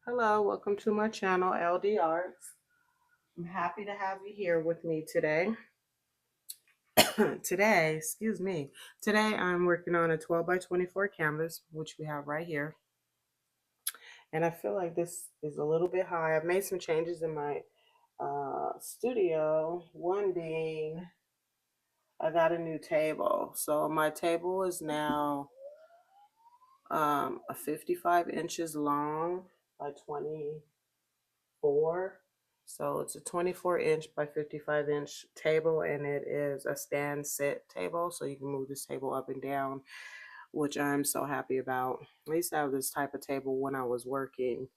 Hello, welcome to my channel, LD Arts. I'm happy to have you here with me today. Today I'm working on a 12 by 24 canvas, which we have right here. And I feel like this is a little bit high. I've made some changes in my studio. One being, I got a new table. So my table is now a 55 inches long by 24. So it's a 24-inch by 55-inch table, and it is a stand sit table. So you can move this table up and down, which I'm so happy about. I used to have this type of table when I was working.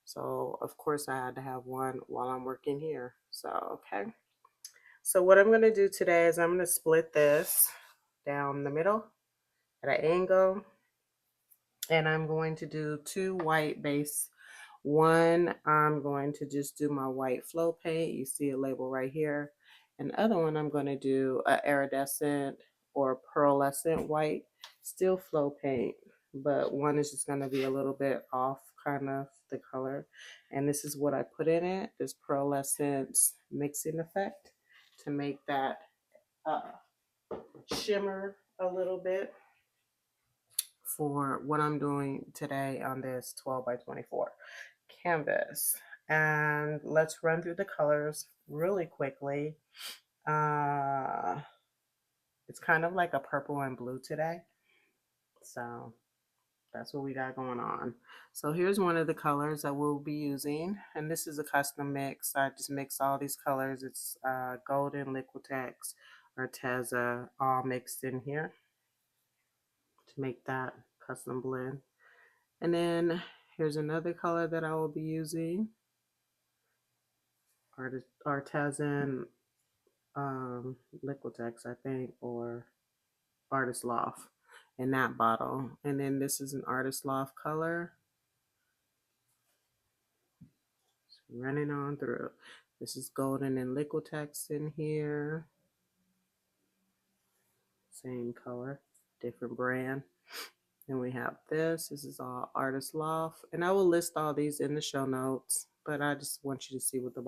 So of course I had to have one while I'm working here. So, okay. So what I'm going to do today is I'm going to split this down the middle at an angle. And I'm going to do 2 white base. One, I'm going to just do my white flow paint. You see a label right here. And the other one, I'm going to do a iridescent or pearlescent white still flow paint. But one is just going to be a little bit off kind of the color. And this is what I put in it, this pearlescent mixing effect to make that shimmer a little bit for what I'm doing today on this 12 by 24 canvas. And let's run through the colors really quickly. It's kind of like a purple and blue today. So that's what we got going on. So here's one of the colors that we'll be using. And this is a custom mix. I just mix all these colors. It's golden, Liquitex, Arteza, all mixed in here to make that custom blend. And then here's another color that I will be using. Arteza Liquitex, I think, or Artist Loft in that bottle. And then this is an Artist Loft color. Just running on through. This is golden and Liquitex in here. Same color, different brand. And we have this. This is all Artist Loft. And I will list all these in the show notes, but I just want you to see what the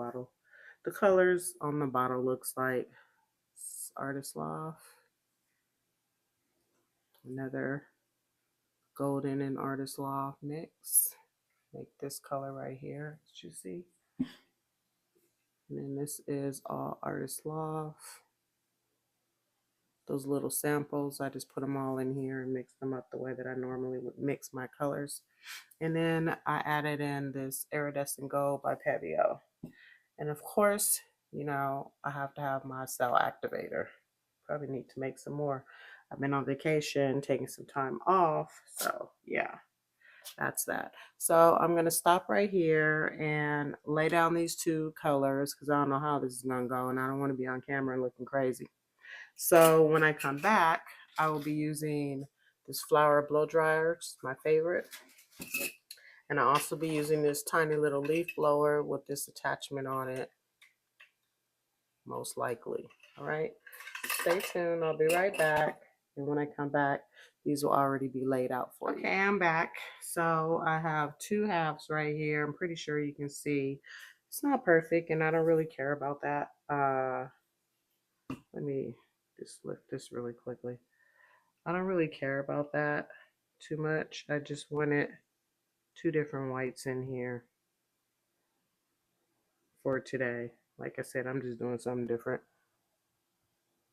colors on the bottle looks like. It's Artist Loft. Another golden and Artist Loft mix. Make this color right here, as you see. And then this is all Artist Loft. Those little samples, I just put them all in here and mix them up the way that I normally would mix my colors. And then I added in this Iridescent Gold by Pebeo. And of course, you know, I have to have my cell activator. Probably need to make some more. I've been on vacation, taking some time off. So yeah, that's that. So I'm going to stop right here and lay down these 2 colors because I don't know how this is going to go and I don't want to be on camera looking crazy. So when I come back, I will be using this flower blow dryer, it's my favorite. And I'll also be using this tiny little leaf blower with this attachment on it, most likely. All right, stay tuned. I'll be right back. And when I come back, these will already be laid out for you. Okay, I'm back. So I have 2 halves right here. I'm pretty sure you can see. It's not perfect, and I don't really care about that. Let me just lift this really quickly. I don't really care about that too much. I just wanted 2 different whites in here for today. Like I said, I'm just doing something different.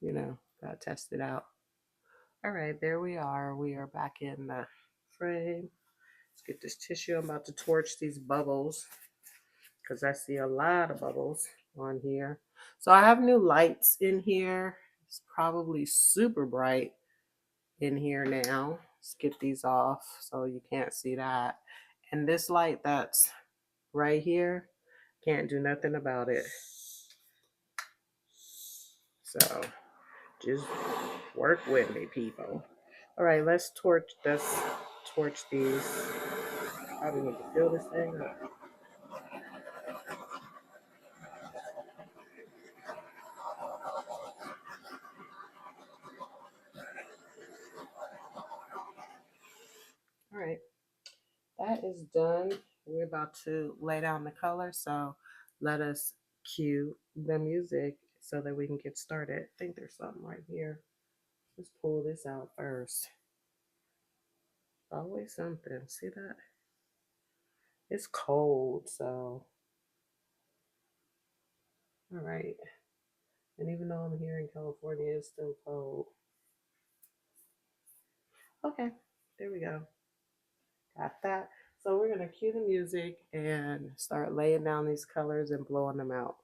You know, gotta test it out. All right, there we are. We are back in the frame. Let's get this tissue. I'm about to torch these bubbles because I see a lot of bubbles on here. So I have new lights in here. It's probably super bright in here now. Let's get these off so you can't see that. And this light that's right here, can't do nothing about it. So just work with me, people. All right, let's torch these. Probably need to fill this thing up. that is done. We're about to lay down the color, so let us cue the music so that we can get started. I think there's something right here. Let's pull this out first. Always something. See that? It's cold, so all right. And even though I'm here in California, it's still cold. Okay, there we go. Got that. So we're gonna cue the music and start laying down these colors and blowing them out.